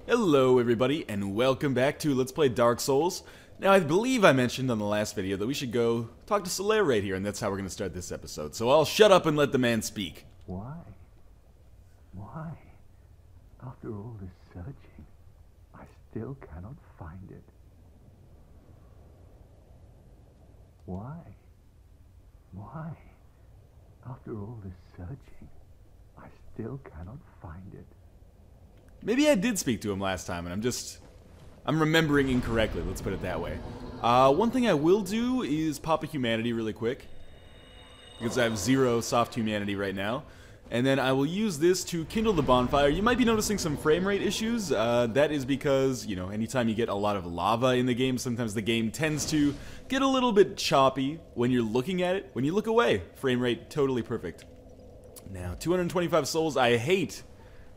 Hello everybody, and welcome back to Let's Play Dark Souls. Now, I believe I mentioned on the last video that we should go talk to Solaire right here, and that's how we're going to start this episode. So I'll shut up and let the man speak. Why? Why? After all this searching, I still cannot find it. Why? Why? After all this searching, I still cannot find it. Maybe I did speak to him last time, and I'm remembering incorrectly, let's put it that way. One thing I will do is pop a humanity really quick, because I have 0 soft humanity right now. And then I will use this to kindle the bonfire. You might be noticing some frame rate issues. That is because, you know, anytime you get a lot of lava in the game, sometimes the game tends to get a little bit choppy when you're looking at it. When you look away, frame rate totally perfect. Now, 225 souls, I hate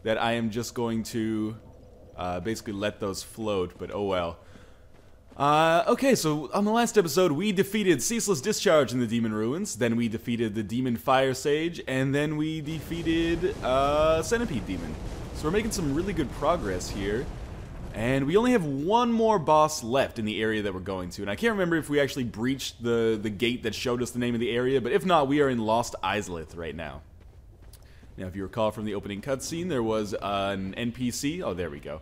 that I am just going to basically let those float, but oh well. Okay, so on the last episode, we defeated Ceaseless Discharge in the Demon Ruins, then we defeated the Demon Fire Sage, and then we defeated Centipede Demon. So we're making some really good progress here, and we only have one more boss left in the area that we're going to, and I can't remember if we actually breached the gate that showed us the name of the area, but if not, we are in Lost Izalith right now. Now, if you recall from the opening cutscene, there was an NPC. Oh, there we go.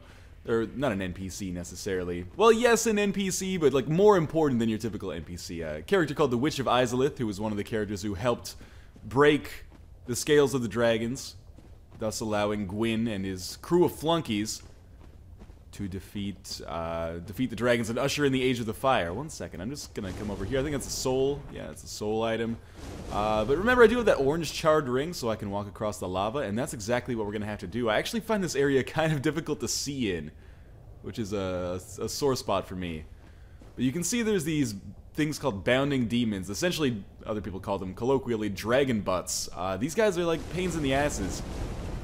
Or not an NPC necessarily. Well, yes, an NPC, but like more important than your typical NPC. A character called the Witch of Izalith, who was one of the characters who helped break the scales of the dragons, thus allowing Gwyn and his crew of flunkies to defeat the dragons and usher in the Age of the Fire. One second, I'm just gonna come over here. I think that's a soul. Yeah, it's a soul item. But remember, I do have that orange charred ring, so I can walk across the lava, and that's exactly what we're gonna have to do. I actually find this area kind of difficult to see in, which is a sore spot for me. But you can see there's these things called bounding demons. Essentially, other people call them colloquially dragon butts. These guys are like pains in the asses.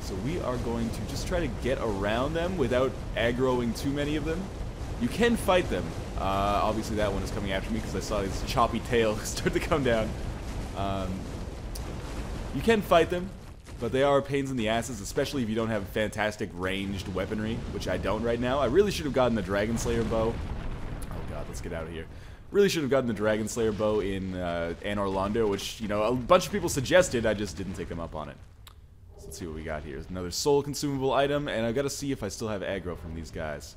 So we are going to just try to get around them without aggroing too many of them. You can fight them. Obviously that one is coming after me because I saw his choppy tail start to come down. You can fight them, but they are pains in the asses, especially if you don't have fantastic ranged weaponry, which I don't right now. I really should have gotten the Dragon Slayer bow. Oh god, let's get out of here. Really should have gotten the Dragon Slayer bow in Anor Londo, which, you know, a bunch of people suggested. I just didn't take them up on it. Let's see what we got here. There's another soul consumable item, and I've got to see if I still have aggro from these guys.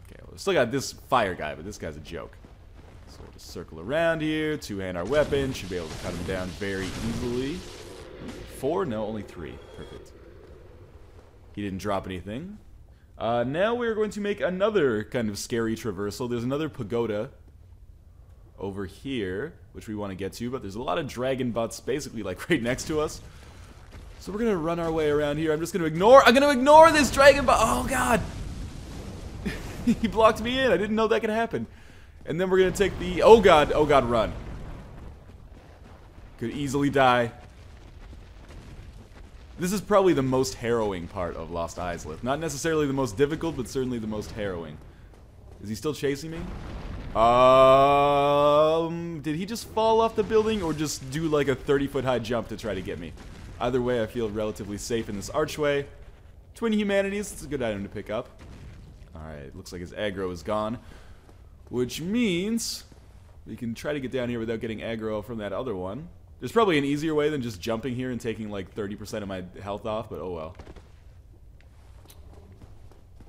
Okay, well, we still got this fire guy, but this guy's a joke. So we'll just circle around here, two-hand our weapon, should be able to cut him down very easily. 4? No, only 3. Perfect. He didn't drop anything. Now we're going to make another kind of scary traversal. There's another pagoda over here, which we want to get to, but there's a lot of dragon butts basically like right next to us. So we're gonna run our way around here. I'm gonna ignore this dragon, but oh god! He blocked me in. I didn't know that could happen. And then we're gonna take the oh god, run. Could easily die. This is probably the most harrowing part of Lost Izalith. Not necessarily the most difficult, but certainly the most harrowing. Is he still chasing me? Did he just fall off the building or just do like a 30-foot high jump to try to get me? Either way, I feel relatively safe in this archway. Twin Humanities, it's a good item to pick up. Alright, looks like his aggro is gone. Which means we can try to get down here without getting aggro from that other one. There's probably an easier way than just jumping here and taking like 30% of my health off, but oh well.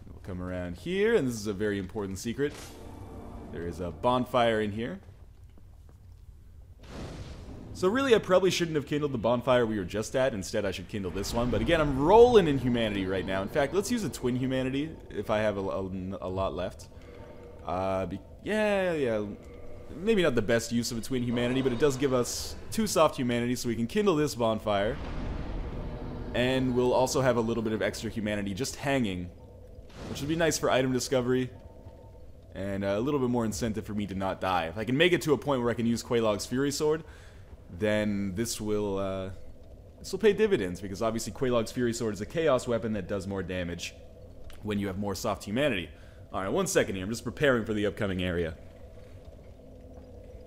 We'll come around here, and this is a very important secret. There is a bonfire in here. So really, I probably shouldn't have kindled the bonfire we were just at. Instead, I should kindle this one. But again, I'm rolling in humanity right now. In fact, let's use a twin humanity if I have a lot left. Yeah. Maybe not the best use of a twin humanity, but it does give us 2 soft humanity, so we can kindle this bonfire. And we'll also have a little bit of extra humanity just hanging, which would be nice for item discovery. And a little bit more incentive for me to not die. If I can make it to a point where I can use Quelaag's Fury Sword, then this will pay dividends, because obviously Quelaag's Fury Sword is a chaos weapon that does more damage when you have more soft humanity. Alright, 1 second here, I'm just preparing for the upcoming area.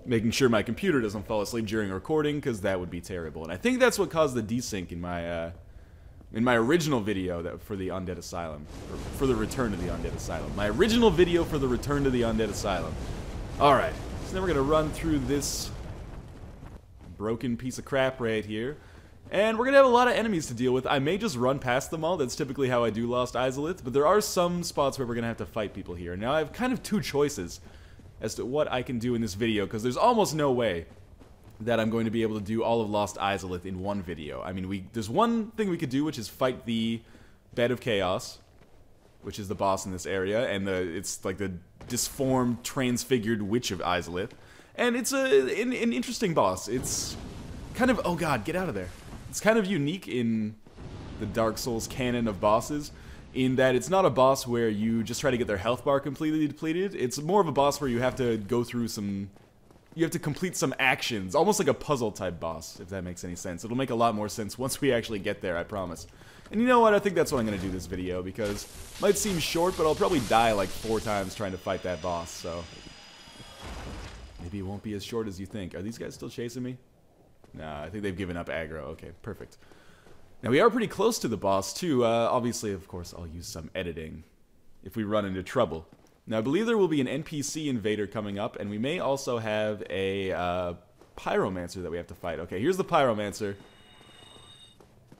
Making sure my computer doesn't fall asleep during recording, because that would be terrible. And I think that's what caused the desync in my In my original video for the Undead Asylum. Or for the Return to the Undead Asylum. My original video for the Return to the Undead Asylum. Alright, so then we're gonna run through this broken piece of crap right here. And we're gonna have a lot of enemies to deal with. I may just run past them all. That's typically how I do Lost Izalith. But there are some spots where we're gonna have to fight people here. Now I have kind of two choices as to what I can do in this video, because there's almost no way that I'm going to be able to do all of Lost Izalith in one video. I mean, there's one thing we could do, which is fight the Bed of Chaos, which is the boss in this area, and it's like the disformed, transfigured Witch of Izalith. And it's an interesting boss. It's kind of, oh god, get out of there. It's kind of unique in the Dark Souls canon of bosses, in that it's not a boss where you just try to get their health bar completely depleted. It's more of a boss where you have to go through you have to complete some actions, almost like a puzzle type boss, if that makes any sense. It'll make a lot more sense once we actually get there, I promise. And you know what, I think that's what I'm going to do this video, because it might seem short, but I'll probably die like 4 times trying to fight that boss, so maybe it won't be as short as you think. Are these guys still chasing me? Nah, I think they've given up aggro. Okay, perfect. Now we are pretty close to the boss too. Obviously, of course, I'll use some editing if we run into trouble. Now, I believe there will be an NPC invader coming up, and we may also have a pyromancer that we have to fight. Okay, here's the pyromancer.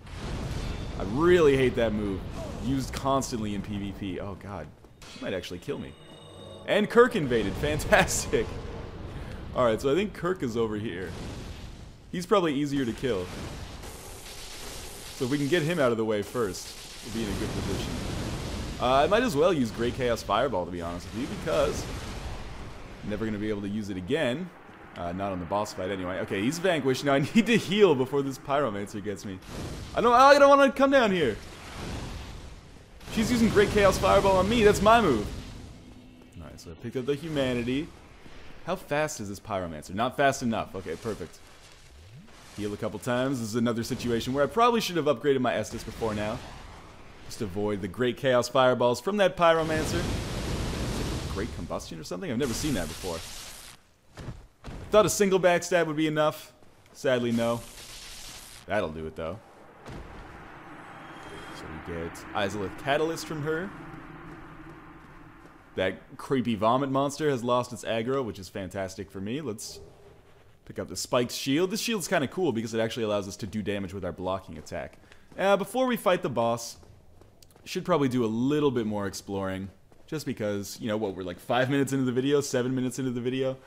I really hate that move. Used constantly in PvP. Oh god, she might actually kill me. And Kirk invaded. Fantastic. Alright, so I think Kirk is over here. He's probably easier to kill. So if we can get him out of the way first, we'll be in a good position. I might as well use Great Chaos Fireball, to be honest with you, because I'm never going to be able to use it again. Not on the boss fight, anyway. Okay, he's vanquished. Now I need to heal before this Pyromancer gets me. I don't want to come down here. She's using Great Chaos Fireball on me. That's my move. Alright, so I picked up the humanity. How fast is this Pyromancer? Not fast enough. Okay, perfect. Heal a couple times. This is another situation where I probably should have upgraded my Estus before now. Just avoid the Great Chaos Fireballs from that Pyromancer. Great Combustion or something? I've never seen that before. Thought a single backstab would be enough. Sadly, no. That'll do it, though. So we get Izalith Catalyst from her. That creepy vomit monster has lost its aggro, which is fantastic for me. Let's pick up the Spiked Shield. This shield's kind of cool because it actually allows us to do damage with our blocking attack. Before we fight the boss, should probably do a little bit more exploring. Just because, you know what, we're like 5 minutes into the video, 7 minutes into the video.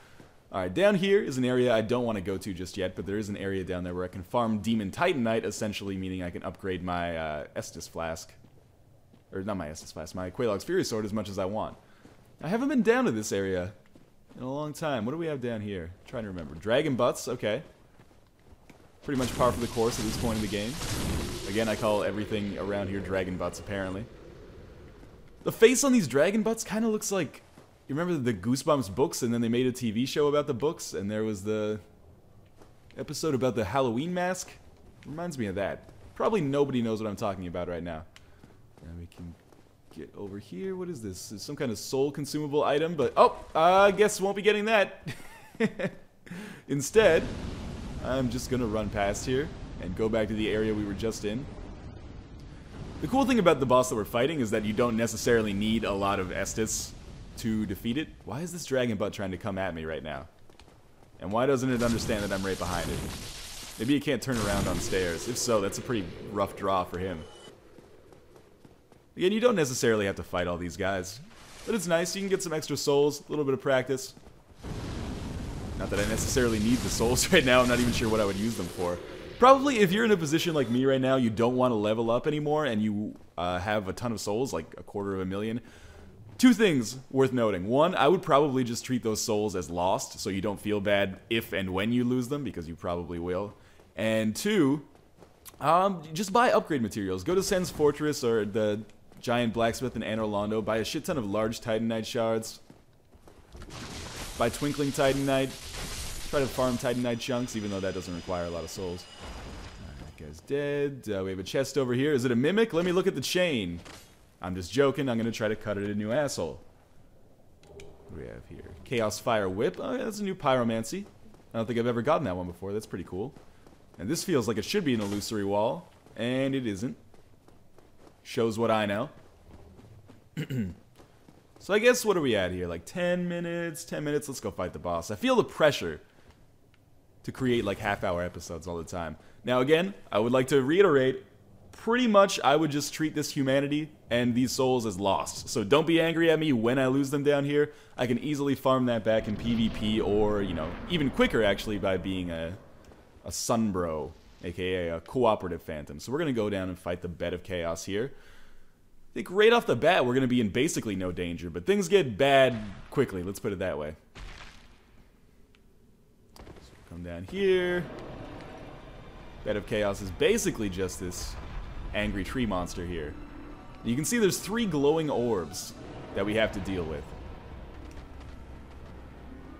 Alright, down here is an area I don't want to go to just yet, but there is an area down there where I can farm Demon Titanite, essentially meaning I can upgrade my Estus Flask. Or not my Estus Flask, my Quelaag's Fury Sword as much as I want. I haven't been down to this area in a long time. What do we have down here? I'm trying to remember. Dragon Butts, okay. Pretty much par for the course at this point in the game. Again, I call everything around here Dragon Butts, apparently. The face on these Dragon Butts kind of looks like... You remember the Goosebumps books, and then they made a TV show about the books, and there was the episode about the Halloween mask? Reminds me of that. Probably nobody knows what I'm talking about right now. And we can get over here. What is this? It's some kind of soul consumable item, but... Oh! I guess won't be getting that. Instead, I'm just gonna run past here and go back to the area we were just in. The cool thing about the boss that we're fighting is that you don't necessarily need a lot of Estus to defeat it. Why is this Dragon Butt trying to come at me right now? And why doesn't it understand that I'm right behind it? Maybe it can't turn around on stairs. If so, that's a pretty rough draw for him. Again, you don't necessarily have to fight all these guys. But it's nice, you can get some extra souls, a little bit of practice. Not that I necessarily need the souls right now, I'm not even sure what I would use them for. Probably if you're in a position like me right now, you don't want to level up anymore, and you have a ton of souls, like 250,000. Two things worth noting. One, I would probably just treat those souls as lost, so you don't feel bad if and when you lose them, because you probably will. And two, just buy upgrade materials. Go to Sen's Fortress or the Giant Blacksmith in Anor Londo, buy a shit ton of large Titanite shards. Buy Twinkling Titanite. Try to farm Titanite chunks, even though that doesn't require a lot of souls. That guy's dead. We have a chest over here. Is it a mimic? Let me look at the chain. I'm just joking. I'm going to try to cut it a new asshole. What do we have here? Chaos Fire Whip. Oh, yeah, that's a new Pyromancy. I don't think I've ever gotten that one before. That's pretty cool. And this feels like it should be an illusory wall. And it isn't. Shows what I know. So I guess, what are we at here? Like 10 minutes? 10 minutes, let's go fight the boss. I feel the pressure to create like half-hour episodes all the time. Now again, I would like to reiterate, pretty much I would just treat this humanity and these souls as lost. So don't be angry at me when I lose them down here. I can easily farm that back in PvP, or, you know, even quicker actually by being a Sunbro, aka a cooperative phantom. So we're going to go down and fight the Bed of Chaos here. I think right off the bat we're going to be in basically no danger, but things get bad quickly, let's put it that way. So come down here. Bed of Chaos is basically just this angry tree monster here. You can see there's 3 glowing orbs that we have to deal with.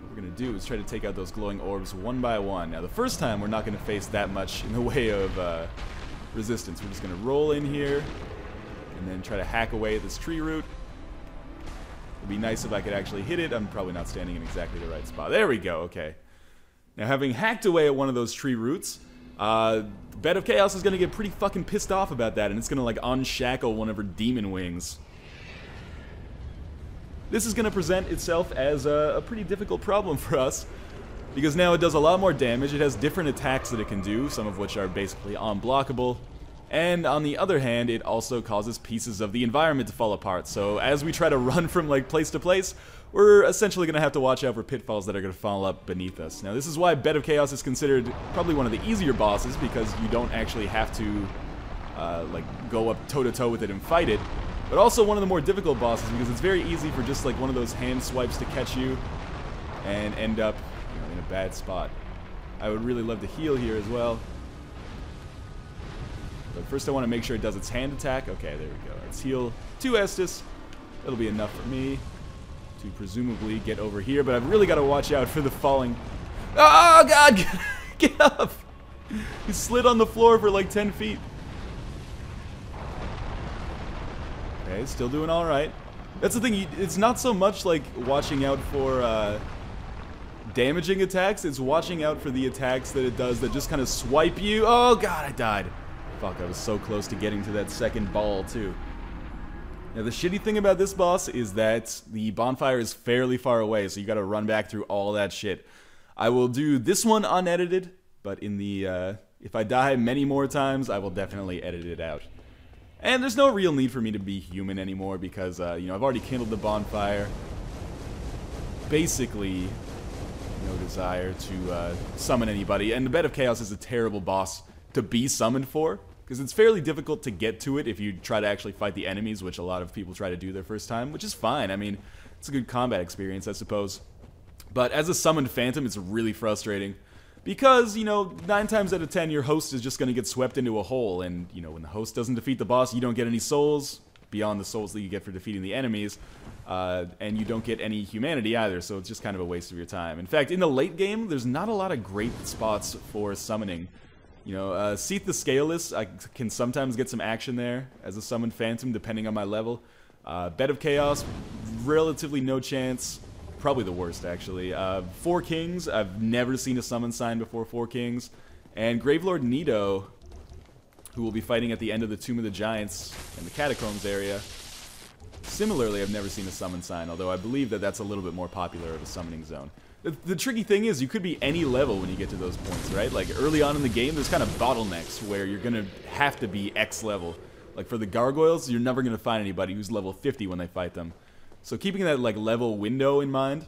What we're going to do is try to take out those glowing orbs one by one. Now the first time we're not going to face that much in the way of resistance. We're just going to roll in here and then try to hack away at this tree root. It'd be nice if I could actually hit it. I'm probably not standing in exactly the right spot. There we go, okay. Now having hacked away at one of those tree roots, Bed of Chaos is going to get pretty fucking pissed off about that, and it's going to like unshackle one of her demon wings. This is going to present itself as a pretty difficult problem for us, because now it does a lot more damage. It has different attacks that it can do, some of which are basically unblockable. And on the other hand, it also causes pieces of the environment to fall apart. So as we try to run from like place to place, we're essentially going to have to watch out for pitfalls that are going to fall up beneath us. Now this is why Bed of Chaos is considered probably one of the easier bosses, because you don't actually have to like go up toe-to-toe with it and fight it. But also one of the more difficult bosses, because it's very easy for just like one of those hand swipes to catch you and end up, you know, in a bad spot. I would really love to heal here as well. But first I want to make sure it does its hand attack. Okay, there we go. Let's heal 2 Estus. That'll be enough for me to presumably get over here, but I've really got to watch out for the falling. Oh god! Get up! He slid on the floor for like 10 feet. Okay, still doing alright. That's the thing, it's not so much like watching out for damaging attacks, it's watching out for the attacks that it does that just kind of swipe you. Oh god, I died. Fuck, I was so close to getting to that second ball, too. Now, the shitty thing about this boss is that the bonfire is fairly far away, so you gotta run back through all that shit. I will do this one unedited, but in the, if I die many more times, I will definitely edit it out. And there's no real need for me to be human anymore, because, you know, I've already kindled the bonfire. Basically, no desire to summon anybody, and the Bed of Chaos is a terrible boss to be summoned for, because it's fairly difficult to get to it if you try to actually fight the enemies, which a lot of people try to do their first time, which is fine. I mean, it's a good combat experience, I suppose. But as a summoned phantom, it's really frustrating, because, you know, 9 times out of 10, your host is just going to get swept into a hole, and, you know, when the host doesn't defeat the boss, you don't get any souls, beyond the souls that you get for defeating the enemies, and you don't get any humanity either, so it's just kind of a waste of your time. In fact, in the late game, there's not a lot of great spots for summoning. You know, Seath the Scaleless, I can sometimes get some action there as a summoned phantom, depending on my level. Bed of Chaos, relatively no chance. Probably the worst, actually. 4 Kings, I've never seen a summon sign before 4 Kings. And Gravelord Nido, who will be fighting at the end of the Tomb of the Giants in the Catacombs area. Similarly, I've never seen a summon sign, although I believe that that's a little bit more popular of a summoning zone. The tricky thing is, you could be any level when you get to those points, right? Like, early on in the game, there's kind of bottlenecks where you're going to have to be X level. Like, for the gargoyles, you're never going to find anybody who's level 50 when they fight them. So keeping that, like, level window in mind.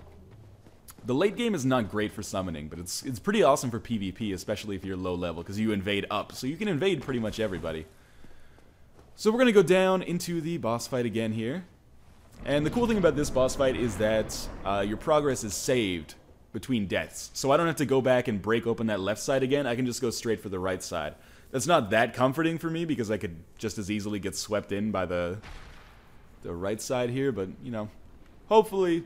The late game is not great for summoning, but it's pretty awesome for PvP, especially if you're low level, because you invade up. So you can invade pretty much everybody. So we're going to go down into the boss fight again here. And the cool thing about this boss fight is that your progress is saved between deaths. So I don't have to go back and break open that left side again. I can just go straight for the right side. That's not that comforting for me, because I could just as easily get swept in by the right side here, but, you know, hopefully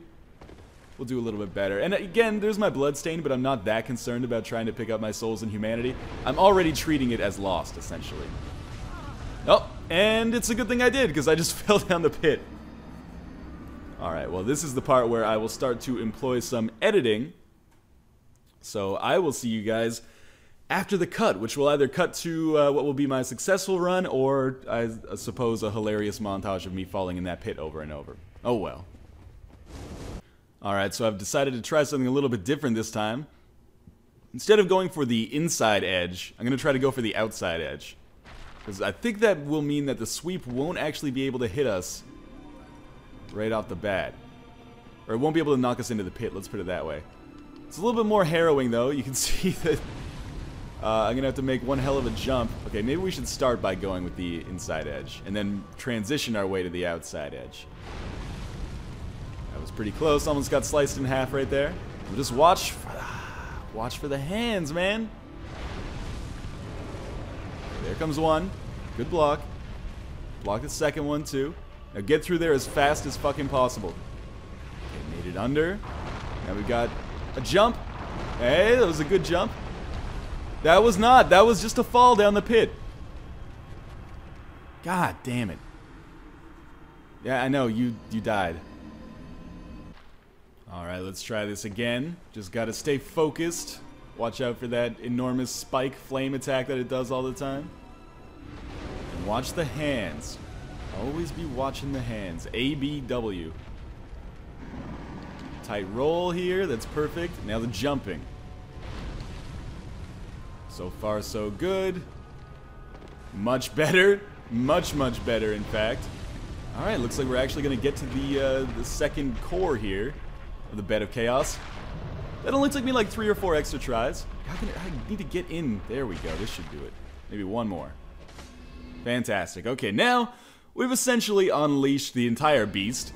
we'll do a little bit better. And again, there's my bloodstain, but I'm not that concerned about trying to pick up my souls in humanity. I'm already treating it as lost, essentially. Oh, and it's a good thing I did, because I just fell down the pit. Alright, well, this is the part where I will start to employ some editing. So I will see you guys after the cut, which will either cut to what will be my successful run, or I suppose a hilarious montage of me falling in that pit over and over. Oh well. Alright, so I've decided to try something a little bit different this time. Instead of going for the inside edge, I'm going to try to go for the outside edge. Because I think that will mean that the sweep won't actually be able to hit us right off the bat. Or it won't be able to knock us into the pit, let's put it that way. It's a little bit more harrowing though. You can see that I'm going to have to make one hell of a jump. Okay, maybe we should start by going with the inside edge. And then transition our way to the outside edge. That was pretty close. Almost got sliced in half right there. We'll just watch for the hands, man. There comes one. Good block. Block the second one, too. Now get through there as fast as fucking possible. Okay, made it under. Now we got a jump. Hey, that was a good jump. That was not. That was just a fall down the pit. God damn it. Yeah, I know. You died. Alright, let's try this again. Just gotta stay focused. Watch out for that enormous spike flame attack that it does all the time. And watch the hands. Always be watching the hands. A, B, W. Tight roll here. That's perfect. Now the jumping. So far, so good. Much better. Much, much better, in fact. Alright, looks like we're actually gonna get to the second core here of the Bed of Chaos. That only took me like 3 or 4 extra tries. I need to get in. There we go. This should do it. Maybe one more. Fantastic. Okay, now we've essentially unleashed the entire beast.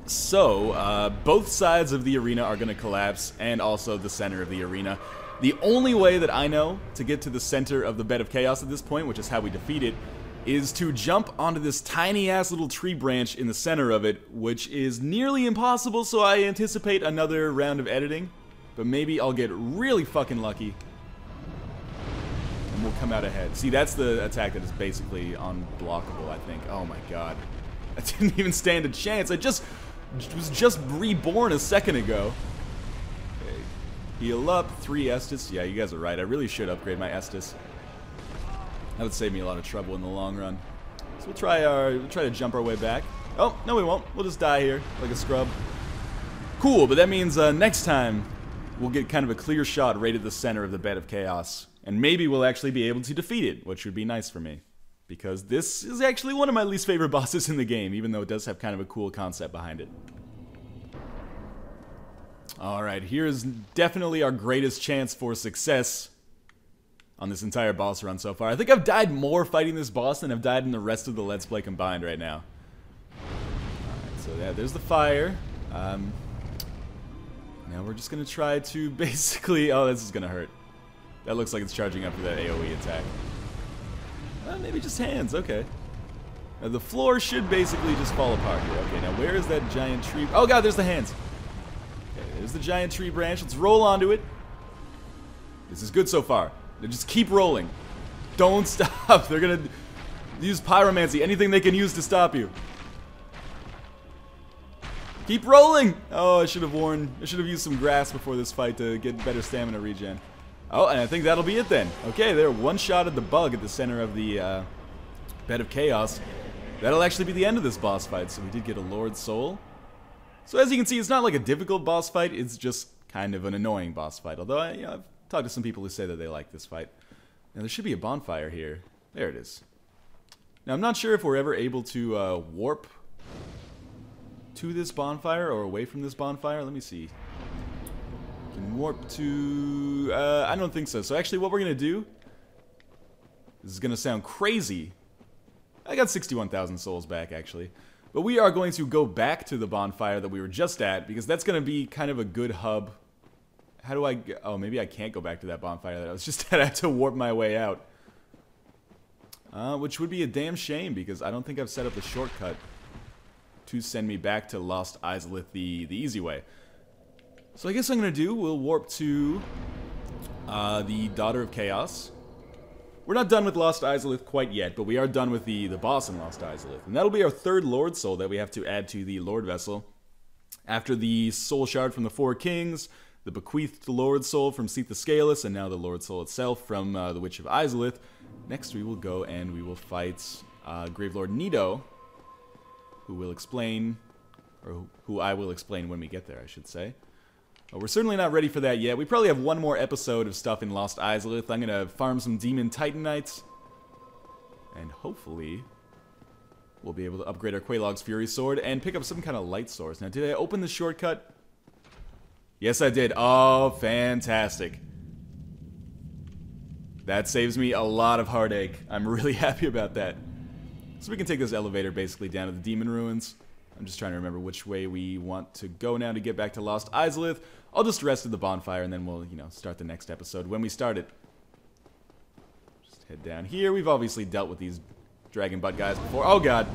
So, both sides of the arena are going to collapse, and also the center of the arena. The only way that I know to get to the center of the Bed of Chaos at this point, which is how we defeat it, is to jump onto this tiny-ass little tree branch in the center of it, which is nearly impossible, so I anticipate another round of editing. But maybe I'll get really fucking lucky, and we'll come out ahead. See, that's the attack that is basically unblockable, I think. Oh my god. I didn't even stand a chance. I was just reborn a second ago. Okay. Heal up, 3 Estus. Yeah, you guys are right. I really should upgrade my Estus. That would save me a lot of trouble in the long run. So we'll try to jump our way back. Oh, no we won't. We'll just die here like a scrub. Cool, but that means next time we'll get kind of a clear shot right at the center of the Bed of Chaos. And maybe we'll actually be able to defeat it, which would be nice for me. Because this is actually one of my least favorite bosses in the game, even though it does have kind of a cool concept behind it. Alright, here's definitely our greatest chance for success on this entire boss run so far. I think I've died more fighting this boss than I've died in the rest of the Let's Play combined right now. Alright, so yeah, there's the fire. Now we're just gonna try to basically... Oh, this is gonna hurt. That looks like it's charging up for that AoE attack. Maybe just hands, okay. Now the floor should basically just fall apart here. Okay, now where is that giant tree? Oh god, there's the hands. Okay, there's the giant tree branch. Let's roll onto it. This is good so far. Now just keep rolling. Don't stop. They're gonna use pyromancy, anything they can use to stop you. Keep rolling! Oh, I should have used some grass before this fight to get better stamina regen. Oh, and I think that'll be it then. Okay, there, one shot at the bug at the center of the Bed of Chaos. That'll actually be the end of this boss fight, so we did get a Lord Soul. So as you can see, it's not like a difficult boss fight, it's just kind of an annoying boss fight. Although, I've talked to some people who say that they like this fight. Now, there should be a bonfire here. There it is. Now, I'm not sure if we're ever able to warp to this bonfire or away from this bonfire. Let me see. Can warp to... I don't think so. So actually what we're going to do... This is going to sound crazy. I got 61,000 souls back, actually. But we are going to go back to the bonfire that we were just at, because that's going to be kind of a good hub. How do I... Oh, maybe I can't go back to that bonfire that I was just at. I have to warp my way out. Which would be a damn shame, because I don't think I've set up a shortcut to send me back to Lost Izalith the easy way. So I guess what I'm going to do, we'll warp to the Daughter of Chaos. We're not done with Lost Izalith quite yet, but we are done with the boss in Lost Izalith. And that'll be our third Lord Soul that we have to add to the Lord Vessel. After the Soul Shard from the Four Kings, the bequeathed Lord Soul from Seath the Scaleless, and now the Lord Soul itself from the Witch of Izalith. Next we will go and we will fight Gravelord Nido, who will explain, or who I will explain when we get there, I should say. We're certainly not ready for that yet. We probably have one more episode of stuff in Lost Izalith. I'm going to farm some Demon Titanites, and hopefully we'll be able to upgrade our Quelaag's Fury Sword and pick up some kind of light source. Now, did I open the shortcut? Yes, I did. Oh, fantastic. That saves me a lot of heartache. I'm really happy about that. So we can take this elevator basically down to the Demon Ruins. I'm just trying to remember which way we want to go now to get back to Lost Izalith. I'll just rest at the bonfire and then we'll, start the next episode when we start it. Just head down here. We've obviously dealt with these dragon butt guys before. Oh, God.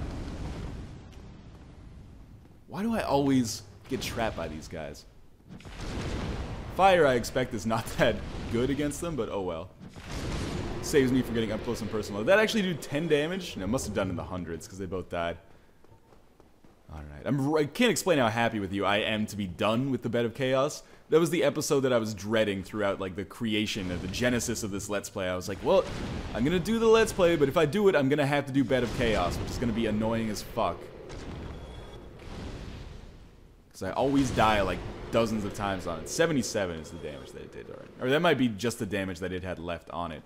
Why do I always get trapped by these guys? Fire, I expect, is not that good against them, but oh well. Saves me from getting up close and personal. Did that actually do 10 damage? No, it must have done in the hundreds because they both died. Alright, I can't explain how happy with you I am to be done with the Bed of Chaos. That was the episode that I was dreading throughout, like, the creation of the genesis of this Let's Play. I was like, well, I'm gonna do the Let's Play, but if I do it, I'm gonna have to do Bed of Chaos, which is gonna be annoying as fuck. Because I always die, like, dozens of times on it. 77 is the damage that it did, alright. Or that might be just the damage that it had left on it.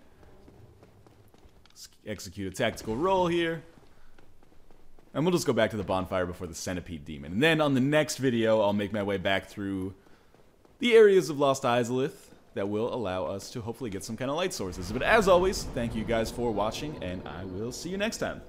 Let's execute a tactical roll here. And we'll just go back to the bonfire before the Centipede Demon. And then on the next video, I'll make my way back through the areas of Lost Izalith that will allow us to hopefully get some kind of light sources. But as always, thank you guys for watching, and I will see you next time.